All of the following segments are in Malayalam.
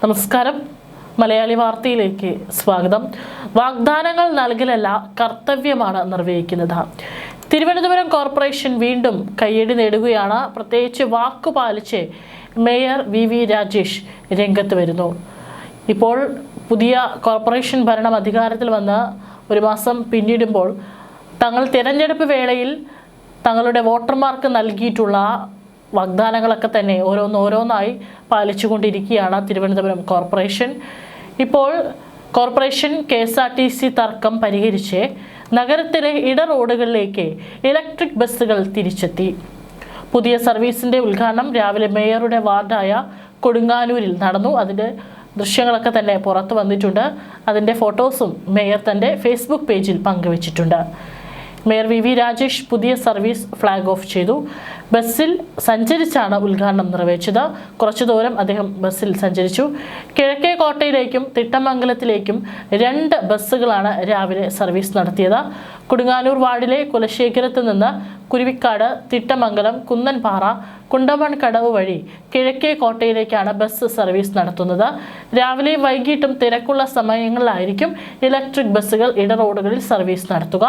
നമസ്കാരം. മലയാളി വാർത്തയിലേക്ക് സ്വാഗതം. വാഗ്ദാനങ്ങൾ നൽകലല്ല, കർത്തവ്യമാണ് നിർവഹിക്കുന്നത്. തിരുവനന്തപുരം കോർപ്പറേഷൻ വീണ്ടും കയ്യടി നേടുകയാണ്. പ്രത്യേകിച്ച് വാക്കുപാലിച്ച് മേയർ വി രാജേഷ് രംഗത്ത് വരുന്നു. ഇപ്പോൾ പുതിയ കോർപ്പറേഷൻ ഭരണം അധികാരത്തിൽ വന്ന് ഒരു മാസം പിന്നിടുമ്പോൾ തങ്ങൾ തിരഞ്ഞെടുപ്പ് വേളയിൽ തങ്ങളുടെ വോട്ടർമാർക്ക് നൽകിയിട്ടുള്ള വാഗ്ദാനങ്ങളൊക്കെ തന്നെ ഓരോന്നായി പാലിച്ചുകൊണ്ടിരിക്കുകയാണ് തിരുവനന്തപുരം കോർപ്പറേഷൻ. ഇപ്പോൾ കോർപ്പറേഷൻ KSRTC തർക്കം പരിഹരിച്ച് നഗരത്തിലെ ഇട റോഡുകളിലേക്ക് ഇലക്ട്രിക് ബസ്സുകൾ തിരിച്ചെത്തി. പുതിയ സർവീസിൻ്റെ ഉദ്ഘാടനം രാവിലെ മേയറുടെ വാർഡായ കൊടുങ്ങാനൂരിൽ നടന്നു. അതിൻ്റെ ദൃശ്യങ്ങളൊക്കെ തന്നെ പുറത്തു വന്നിട്ടുണ്ട്. അതിൻ്റെ ഫോട്ടോസും മേയർ തൻ്റെ ഫേസ്ബുക്ക് പേജിൽ പങ്കുവച്ചിട്ടുണ്ട്. മേയർ വി രാജേഷ് പുതിയ സർവീസ് ഫ്ലാഗ് ഓഫ് ചെയ്തു. ബസ്സിൽ സഞ്ചരിച്ചാണ് ഉദ്ഘാടനം നിർവഹിച്ചത്. കുറച്ചു ദൂരം അദ്ദേഹം ബസ്സിൽ സഞ്ചരിച്ചു. കിഴക്കേക്കോട്ടയിലേക്കും തിട്ടമംഗലത്തിലേക്കും 2 ബസ്സുകളാണ് രാവിലെ സർവീസ് നടത്തിയത്. കൊടുങ്ങാനൂർ വാർഡിലെ കുലശേഖരത്ത് നിന്ന് കുരുവിക്കാട്, തിട്ടമംഗലം, കുന്നൻപാറ, കുണ്ടമൺകടവ് വഴി കിഴക്കേക്കോട്ടയിലേക്കാണ് ബസ് സർവീസ് നടത്തുന്നത്. രാവിലെയും വൈകിട്ടും തിരക്കുള്ള സമയങ്ങളിലായിരിക്കും ഇലക്ട്രിക് ബസ്സുകൾ ഇട റോഡുകളിൽ സർവീസ് നടത്തുക.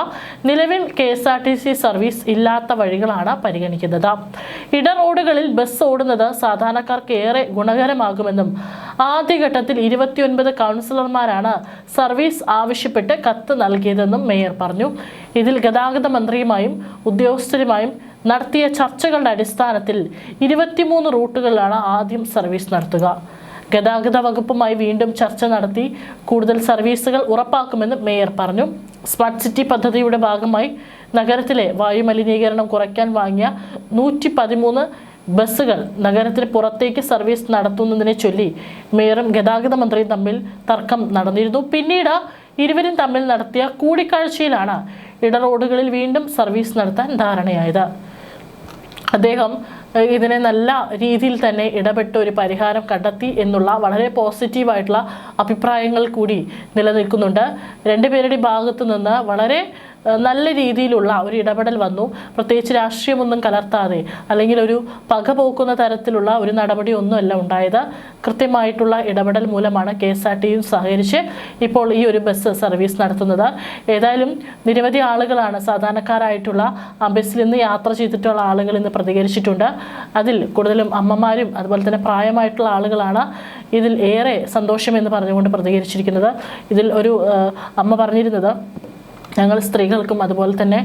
നിലവിൽ KSRTC സർവീസ് ഇല്ലാത്ത വഴികളാണ് പരിഗണിക്കുന്നത്. ഇട റോഡുകളിൽ ബസ് ഓടുന്നത് സാധാരണക്കാർക്ക് ഏറെ ഗുണകരമാകുമെന്നും ആദ്യഘട്ടത്തിൽ 29 കൗൺസിലർമാരാണ് സർവീസ് ആവശ്യപ്പെട്ട് കത്ത് നൽകിയതെന്നും മേയർ പറഞ്ഞു. ഇതിൽ ഗതാഗത മന്ത്രിയുമായും ഉദ്യോഗസ്ഥരുമായും നടത്തിയ ചർച്ചകളുടെ അടിസ്ഥാനത്തിൽ 23 റൂട്ടുകളിലാണ് ആദ്യം സർവീസ് നടത്തുക. ഗതാഗത വകുപ്പുമായി വീണ്ടും ചർച്ച നടത്തി കൂടുതൽ സർവീസുകൾ ഉറപ്പാക്കുമെന്ന് മേയർ പറഞ്ഞു. സ്മാർട്ട് സിറ്റി പദ്ധതിയുടെ ഭാഗമായി നഗരത്തിലെ വായുമലിനീകരണം കുറയ്ക്കാൻ വാങ്ങിയ 113 ബസ്സുകൾ നഗരത്തിന് പുറത്തേക്ക് സർവീസ് നടത്തുന്നതിനെ ചൊല്ലി മേയറും ഗതാഗത മന്ത്രിയും തമ്മിൽ തർക്കം നടന്നിരുന്നു. പിന്നീട് ഇരുവരും തമ്മിൽ നടത്തിയ കൂടിക്കാഴ്ചയിലാണ് ഇട റോഡുകളിൽ വീണ്ടും സർവീസ് നടത്താൻ ധാരണയായത്. അദ്ദേഹം ഇതിനെ നല്ല രീതിയിൽ തന്നെ ഇടപെട്ട് ഒരു പരിഹാരം കണ്ടെത്തി എന്നുള്ള വളരെ പോസിറ്റീവായിട്ടുള്ള അഭിപ്രായങ്ങൾ കൂടി നിലനിൽക്കുന്നുണ്ട്. രണ്ടുപേരുടെ ഭാഗത്തു നിന്ന് വളരെ നല്ല രീതിയിലുള്ള ഒരു ഇടപെടൽ വന്നു. പ്രത്യേകിച്ച് രാഷ്ട്രീയമൊന്നും കലർത്താതെ അല്ലെങ്കിൽ ഒരു പകപോക്കുന്ന തരത്തിലുള്ള ഒരു നടപടി ഒന്നുമല്ല ഉണ്ടായത്. കൃത്യമായിട്ടുള്ള ഇടപെടൽ മൂലമാണ് KSRTC സഹകരിച്ച് ഇപ്പോൾ ഈ ഒരു ബസ് സർവീസ് നടത്തുന്നത്. ഏതായാലും നിരവധി ആളുകളാണ് സാധാരണക്കാരായിട്ടുള്ള ബസ്സിൽ നിന്ന് യാത്ര ചെയ്തിട്ടുള്ള ആളുകൾ ഇന്ന് പ്രതികരിച്ചിട്ടുണ്ട്. അതിൽ കൂടുതലും അമ്മമാരും അതുപോലെ തന്നെ പ്രായമായിട്ടുള്ള ആളുകളാണ് ഇതിൽ ഏറെ സന്തോഷമെന്ന് പറഞ്ഞുകൊണ്ട് പ്രതികരിച്ചിരിക്കുന്നത്. ഇതിൽ ഒരു അമ്മ പറഞ്ഞിരുന്നത്, ഞങ്ങൾ സ്ത്രീകൾക്കും അതുപോലെ തന്നെ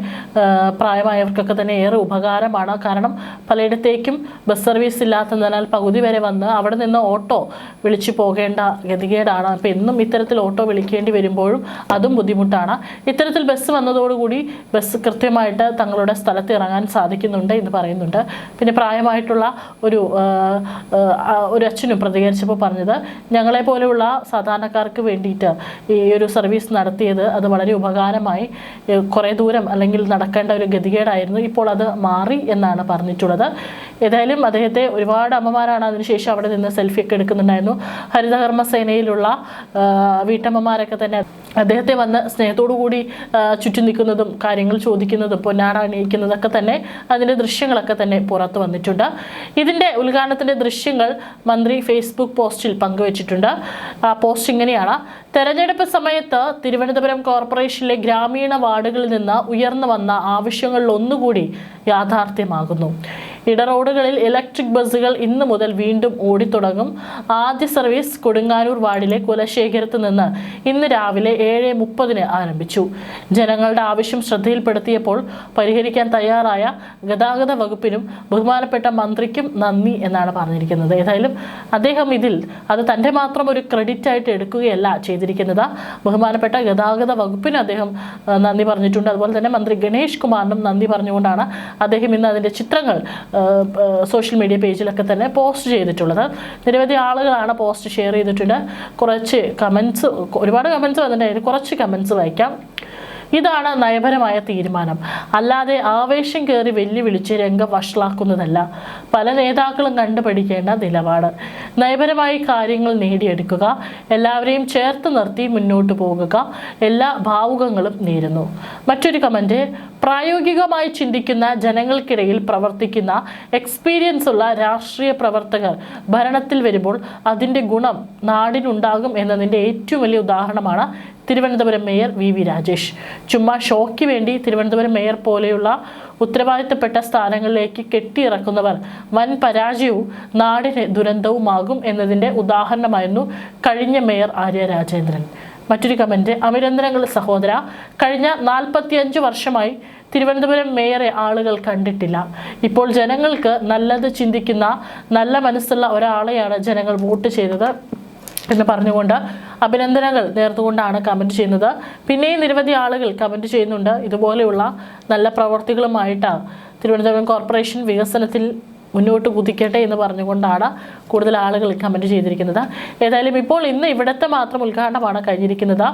പ്രായമായവർക്കൊക്കെ തന്നെ ഏറെ ഉപകാരമാണ്. കാരണം പലയിടത്തേക്കും ബസ് സർവീസ് ഇല്ലാത്തതിനാൽ പകുതി വരെ വന്ന് അവിടെ നിന്ന് ഓട്ടോ വിളിച്ചു പോകേണ്ട ഗതികേടാണ്. അപ്പോൾ എന്നും ഇത്തരത്തിൽ ഓട്ടോ വിളിക്കേണ്ടി വരുമ്പോഴും അതും ബുദ്ധിമുട്ടാണ്. ഇത്തരത്തിൽ ബസ് വന്നതോടുകൂടി ബസ് കൃത്യമായിട്ട് തങ്ങളുടെ സ്ഥലത്ത് ഇറങ്ങാൻ സാധിക്കുന്നുണ്ട് എന്ന് പറയുന്നുണ്ട്. പിന്നെ പ്രായമായിട്ടുള്ള ഒരു അച്ഛനും പ്രതികരിച്ചപ്പോൾ പറഞ്ഞത്, ഞങ്ങളെ പോലെയുള്ള സാധാരണക്കാർക്ക് വേണ്ടിയിട്ട് ഈ ഒരു സർവീസ് നടത്തിയത് അത് വളരെ ഉപകാരമായി. കുറേ ദൂരം അല്ലെങ്കിൽ നടക്കേണ്ട ഒരു ഗതികേടായിരുന്നു, ഇപ്പോൾ അത് മാറി എന്നാണ് പറഞ്ഞിട്ടുള്ളത്. ഏതായാലും അദ്ദേഹത്തെ ഒരുപാട് അമ്മമാരാണ് അതിനുശേഷം അവിടെ നിന്ന് സെൽഫിയൊക്കെ എടുക്കുന്നുണ്ടായിരുന്നു. ഹരിതകർമ്മ സേനയിലുള്ള വീട്ടമ്മമാരൊക്കെ തന്നെ അദ്ദേഹത്തെ വന്ന് സ്നേഹത്തോടു കൂടി ചുറ്റും നിൽക്കുന്നതും കാര്യങ്ങൾ ചോദിക്കുന്നതും പൊന്നാട അണിയിക്കുന്നതൊക്കെ തന്നെ അതിൻ്റെ ദൃശ്യങ്ങളൊക്കെ തന്നെ പുറത്തു വന്നിട്ടുണ്ട്. ഇതിൻ്റെ ഉദ്ഘാടനത്തിൻ്റെ ദൃശ്യങ്ങൾ മന്ത്രി ഫേസ്ബുക്ക് പോസ്റ്റിൽ പങ്കുവച്ചിട്ടുണ്ട്. ആ പോസ്റ്റ് ഇങ്ങനെയാണ്: തെരഞ്ഞെടുപ്പ് സമയത്ത് തിരുവനന്തപുരം കോർപ്പറേഷനിലെ ഗ്രാമീണ വാർഡുകളിൽ നിന്ന് ഉയർന്നു വന്ന ആവശ്യങ്ങളിൽ ഒന്നുകൂടി യാഥാർത്ഥ്യമാകുന്നു. ഇട റോഡുകളിൽ ഇലക്ട്രിക് ബസ്സുകൾ ഇന്ന് മുതൽ വീണ്ടും ഓടിത്തുടങ്ങും. ആദ്യ സർവീസ് കൊടുങ്ങാനൂർ വാർഡിലെ കുലശേഖരത്ത് നിന്ന് ഇന്ന് രാവിലെ 7:30 ആരംഭിച്ചു. ജനങ്ങളുടെ ആവശ്യം ശ്രദ്ധയിൽപ്പെടുത്തിയപ്പോൾ പരിഹരിക്കാൻ തയ്യാറായ ഗതാഗത വകുപ്പിനും ബഹുമാനപ്പെട്ട മന്ത്രിക്കും നന്ദി എന്നാണ് പറഞ്ഞിരിക്കുന്നത്. ഏതായാലും അദ്ദേഹം ഇതിൽ അത് തൻ്റെ മാത്രം ഒരു ക്രെഡിറ്റ് ആയിട്ട് എടുക്കുകയല്ല ചെയ്തിരിക്കുന്നത്. ബഹുമാനപ്പെട്ട ഗതാഗത വകുപ്പിന് അദ്ദേഹം നന്ദി പറഞ്ഞിട്ടുണ്ട്. അതുപോലെ തന്നെ മന്ത്രി ഗണേഷ് കുമാറിനും നന്ദി പറഞ്ഞുകൊണ്ടാണ് അദ്ദേഹം ഇന്ന് അതിൻ്റെ ചിത്രങ്ങൾ സോഷ്യൽ മീഡിയ പേജിലൊക്കെ തന്നെ പോസ്റ്റ് ചെയ്തിട്ടുള്ളത്. നിരവധി ആളുകളാണ് പോസ്റ്റ് ഷെയർ ചെയ്തിട്ടുണ്ട്. കുറച്ച് കമൻസ്, ഒരുപാട് കമൻസ് വന്നിട്ടുണ്ടായിരുന്നു. കുറച്ച് കമൻസ് വായിക്കാം. ഇതാണ് നയപരമായ തീരുമാനം, അല്ലാതെ ആവേശം കയറി വെല്ലുവിളിച്ച് രംഗം വഷളാക്കുന്നതല്ല പല നേതാക്കളും കണ്ടുപഠിക്കേണ്ട നിലപാട്. നയപരമായി കാര്യങ്ങൾ നേടിയെടുക്കുക, എല്ലാവരെയും ചേർത്ത് നിർത്തി മുന്നോട്ട് പോകുക, എല്ലാ ഭാവുകങ്ങളും നേരുന്നു. മറ്റൊരു കമന്റ്, പ്രായോഗികമായി ചിന്തിക്കുന്ന ജനങ്ങൾക്കിടയിൽ പ്രവർത്തിക്കുന്ന എക്സ്പീരിയൻസ് ഉള്ള രാഷ്ട്രീയ പ്രവർത്തകർ ഭരണത്തിൽ വരുമ്പോൾ അതിൻ്റെ ഗുണം നാടിനുണ്ടാകും എന്നതിൻ്റെ ഏറ്റവും വലിയ ഉദാഹരണമാണ് തിരുവനന്തപുരം മേയർ വി രാജേഷ്. ചുമ്മാ ഷോയ്ക്ക് വേണ്ടി തിരുവനന്തപുരം മേയർ പോലെയുള്ള ഉത്തരവാദിത്തപ്പെട്ട സ്ഥാനങ്ങളിലേക്ക് കെട്ടിയിറക്കുന്നവർ വൻ പരാജയവും നാടിന് ദുരന്തവുമാകും എന്നതിൻ്റെ ഉദാഹരണമായിരുന്നു കഴിഞ്ഞ മേയർ ആര്യ രാജേന്ദ്രൻ. മറ്റൊരു കമന്റ്, അഭിനന്ദനങ്ങൾ സഹോദര, കഴിഞ്ഞ 45 വർഷമായി തിരുവനന്തപുരം മേയറെ ആളുകൾ കണ്ടിട്ടില്ല. ഇപ്പോൾ ജനങ്ങൾക്ക് നല്ലത് ചിന്തിക്കുന്ന നല്ല മനസ്സുള്ള ഒരാളെയാണ് ജനങ്ങൾ വോട്ട് ചെയ്തത് എന്ന് പറഞ്ഞുകൊണ്ട് അഭിനന്ദനങ്ങൾ നേർന്നുകൊണ്ടാണ് കമൻറ്റ് ചെയ്യുന്നത്. പിന്നെയും നിരവധി ആളുകൾ കമൻറ്റ് ചെയ്യുന്നുണ്ട്, ഇതുപോലെയുള്ള നല്ല പ്രവർത്തികളുമായിട്ടാണ് തിരുവനന്തപുരം കോർപ്പറേഷൻ വികസനത്തിൽ മുന്നോട്ട് കുതിക്കട്ടെ എന്ന് പറഞ്ഞുകൊണ്ടാണ് കൂടുതൽ ആളുകൾ കമൻറ്റ് ചെയ്തിരിക്കുന്നത്. ഏതായാലും ഇപ്പോൾ ഇന്ന് ഇവിടുത്തെ മാത്രം ഉദ്ഘാടനമാണ് കഴിഞ്ഞിരിക്കുന്നത്.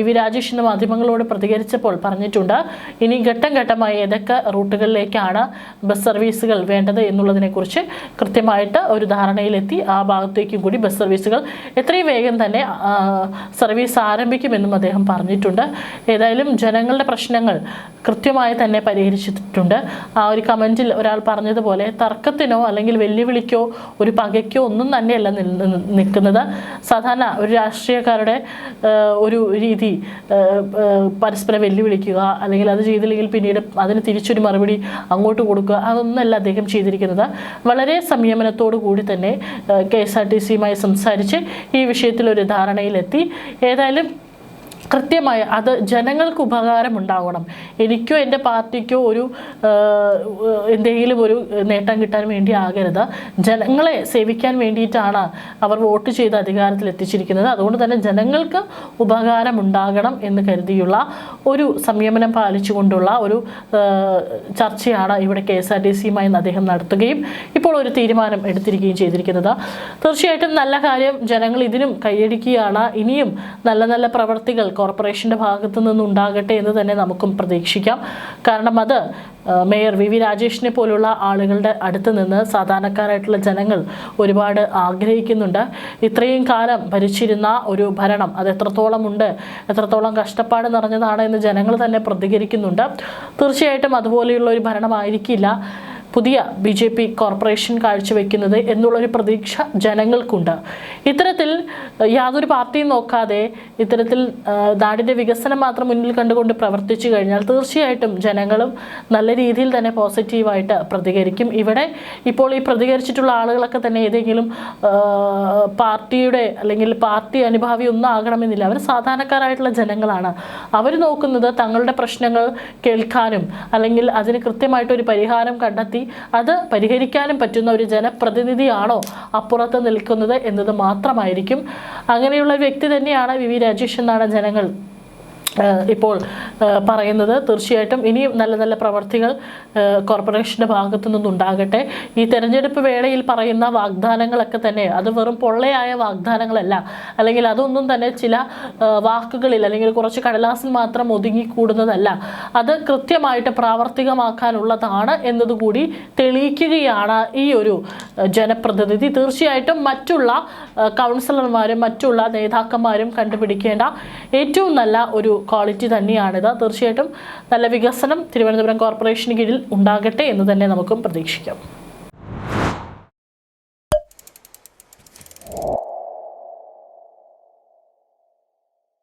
വി രാജേഷ് ഇന്ന് മാധ്യമങ്ങളോട് പ്രതികരിച്ചപ്പോൾ പറഞ്ഞിട്ടുണ്ട്, ഇനി ഘട്ടം ഘട്ടമായി ഏതൊക്കെ റൂട്ടുകളിലേക്കാണ് ബസ് സർവീസുകൾ വേണ്ടത് എന്നുള്ളതിനെക്കുറിച്ച് കൃത്യമായിട്ട് ഒരു ധാരണയിലെത്തി ആ ഭാഗത്തേക്കും കൂടി ബസ് സർവീസുകൾ എത്രയും വേഗം തന്നെ സർവീസ് ആരംഭിക്കുമെന്നും അദ്ദേഹം പറഞ്ഞിട്ടുണ്ട്. ഏതായാലും ജനങ്ങളുടെ പ്രശ്നങ്ങൾ കൃത്യമായി തന്നെ പരിഹരിച്ചിട്ടുണ്ട്. ആ ഒരു കമൻറ്റിൽ ഒരാൾ പറഞ്ഞതുപോലെ തർക്കത്തിനോ അല്ലെങ്കിൽ വെല്ലുവിളിക്കോ ഒരു പകയ്ക്കോ ഒന്നും തന്നെയല്ല നിൽക്കുന്നത്. സാധാരണ ഒരു രാഷ്ട്രീയക്കാരുടെ ഒരു രീതി പരസ്പരം വെല്ലുവിളിക്കുക, അല്ലെങ്കിൽ അത് ചെയ്തില്ലെങ്കിൽ പിന്നീട് അതിന് തിരിച്ചൊരു മറുപടി അങ്ങോട്ട് കൊടുക്കുക, അതൊന്നല്ല അദ്ദേഹം ചെയ്തിരിക്കുന്നത്. വളരെ സംയമനത്തോടു കൂടി തന്നെ KSRTCയുമായി സംസാരിച്ച് ഈ വിഷയത്തിൽ ഒരു ധാരണയിലെത്തി. ഏതായാലും കൃത്യമായ അത് ജനങ്ങൾക്ക് ഉപകാരമുണ്ടാവണം, എനിക്കോ എൻ്റെ പാർട്ടിക്കോ ഒരു എന്തെങ്കിലും ഒരു നേട്ടം കിട്ടാൻ വേണ്ടി ആകരുത്, ജനങ്ങളെ സേവിക്കാൻ വേണ്ടിയിട്ടാണ് അവർ വോട്ട് ചെയ്ത് അധികാരത്തിൽ എത്തിച്ചിരിക്കുന്നത്. അതുകൊണ്ട് തന്നെ ജനങ്ങൾക്ക് ഉപകാരമുണ്ടാകണം എന്ന് കരുതിയുള്ള ഒരു സംയമനം പാലിച്ചുകൊണ്ടുള്ള ഒരു ചർച്ചയാണ് ഇവിടെ KSRTCയുമായി അദ്ദേഹം നടത്തുകയും ഇപ്പോൾ ഒരു തീരുമാനം എടുത്തിരിക്കുകയും ചെയ്തിരിക്കുന്നത്. തീർച്ചയായിട്ടും നല്ല കാര്യം, ജനങ്ങൾ ഇതിനും കൈയടിക്കുകയാണ്. ഇനിയും നല്ല നല്ല പ്രവർത്തികൾ കോർപ്പറേഷൻ്റെ ഭാഗത്തു നിന്നുണ്ടാകട്ടെ എന്ന് തന്നെ നമുക്കും പ്രതീക്ഷിക്കാം. കാരണം അത് മേയർ വി രാജേഷിനെ പോലുള്ള ആളുകളുടെ അടുത്ത് നിന്ന് സാധാരണക്കാരായിട്ടുള്ള ജനങ്ങൾ ഒരുപാട് ആഗ്രഹിക്കുന്നുണ്ട്. ഇത്രയും കാലം ഭരിച്ചിരുന്ന ഒരു ഭരണം അത് എത്രത്തോളം ഉണ്ട്, എത്രത്തോളം കഷ്ടപ്പാട് നിറഞ്ഞതാണ് എന്ന് ജനങ്ങൾ തന്നെ പ്രതികരിക്കുന്നുണ്ട്. തീർച്ചയായിട്ടും അതുപോലെയുള്ള ഒരു ഭരണമായിരിക്കില്ല പുതിയ BJP കോർപ്പറേഷൻ കാഴ്ചവെക്കുന്നത് എന്നുള്ളൊരു പ്രതീക്ഷ ജനങ്ങൾക്കുണ്ട്. ഇത്തരത്തിൽ യാതൊരു പാർട്ടിയും നോക്കാതെ ഇത്തരത്തിൽ നാടിൻ്റെ വികസനം മാത്രം മുന്നിൽ കണ്ടുകൊണ്ട് പ്രവർത്തിച്ചു കഴിഞ്ഞാൽ തീർച്ചയായിട്ടും ജനങ്ങളും നല്ല രീതിയിൽ തന്നെ പോസിറ്റീവായിട്ട് പ്രതികരിക്കും. ഇവിടെ ഇപ്പോൾ ഈ പ്രതികരിച്ചിട്ടുള്ള ആളുകളൊക്കെ തന്നെ ഏതെങ്കിലും പാർട്ടിയുടെ അല്ലെങ്കിൽ പാർട്ടി അനുഭാവി ഒന്നും ആകണമെന്നില്ല. അവർ സാധാരണക്കാരായിട്ടുള്ള ജനങ്ങളാണ്. അവർ നോക്കുന്നത് തങ്ങളുടെ പ്രശ്നങ്ങൾ കേൾക്കാനും അല്ലെങ്കിൽ അതിന് കൃത്യമായിട്ടൊരു പരിഹാരം കണ്ടെത്തി അത് പരിഹരിക്കാനും പറ്റുന്ന ഒരു ജനപ്രതിനിധിയാണോ അപ്പുറത്ത് നിൽക്കുന്നത് എന്നത് മാത്രമായിരിക്കും. അങ്ങനെയുള്ള ഒരു വ്യക്തി തന്നെയാണ് വി രാജേഷ് എന്നാണ് ജനങ്ങൾ ഇപ്പോൾ പറയുന്നത്. തീർച്ചയായിട്ടും ഇനിയും നല്ല നല്ല പ്രവർത്തികൾ കോർപ്പറേഷൻ്റെ ഭാഗത്തു നിന്നുണ്ടാകട്ടെ. ഈ തെരഞ്ഞെടുപ്പ് വേളയിൽ പറയുന്ന വാഗ്ദാനങ്ങളൊക്കെ തന്നെ അത് വെറും പൊള്ളയായ വാഗ്ദാനങ്ങളല്ല, അല്ലെങ്കിൽ അതൊന്നും തന്നെ ചില വാക്കുകളിൽ അല്ലെങ്കിൽ കുറച്ച് കടലാസിൽ മാത്രം ഒതുങ്ങിക്കൂടുന്നതല്ല. അത് കൃത്യമായിട്ട് പ്രാവർത്തികമാക്കാനുള്ളതാണ് എന്നതുകൂടി തെളിയിക്കുകയാണ് ഈ ഒരു ജനപ്രതിനിധി. തീർച്ചയായിട്ടും മറ്റുള്ള കൗൺസിലർമാരും മറ്റുള്ള നേതാക്കന്മാരും കണ്ടുപിടിക്കേണ്ട ഏറ്റവും നല്ല ഒരു ക്വാളിറ്റി തന്നെയാണിത്. തീർച്ചയായിട്ടും നല്ല വികസനം തിരുവനന്തപുരം കോർപ്പറേഷന് കീഴിൽ ഉണ്ടാകട്ടെ എന്ന് തന്നെ നമുക്കും പ്രതീക്ഷിക്കാം.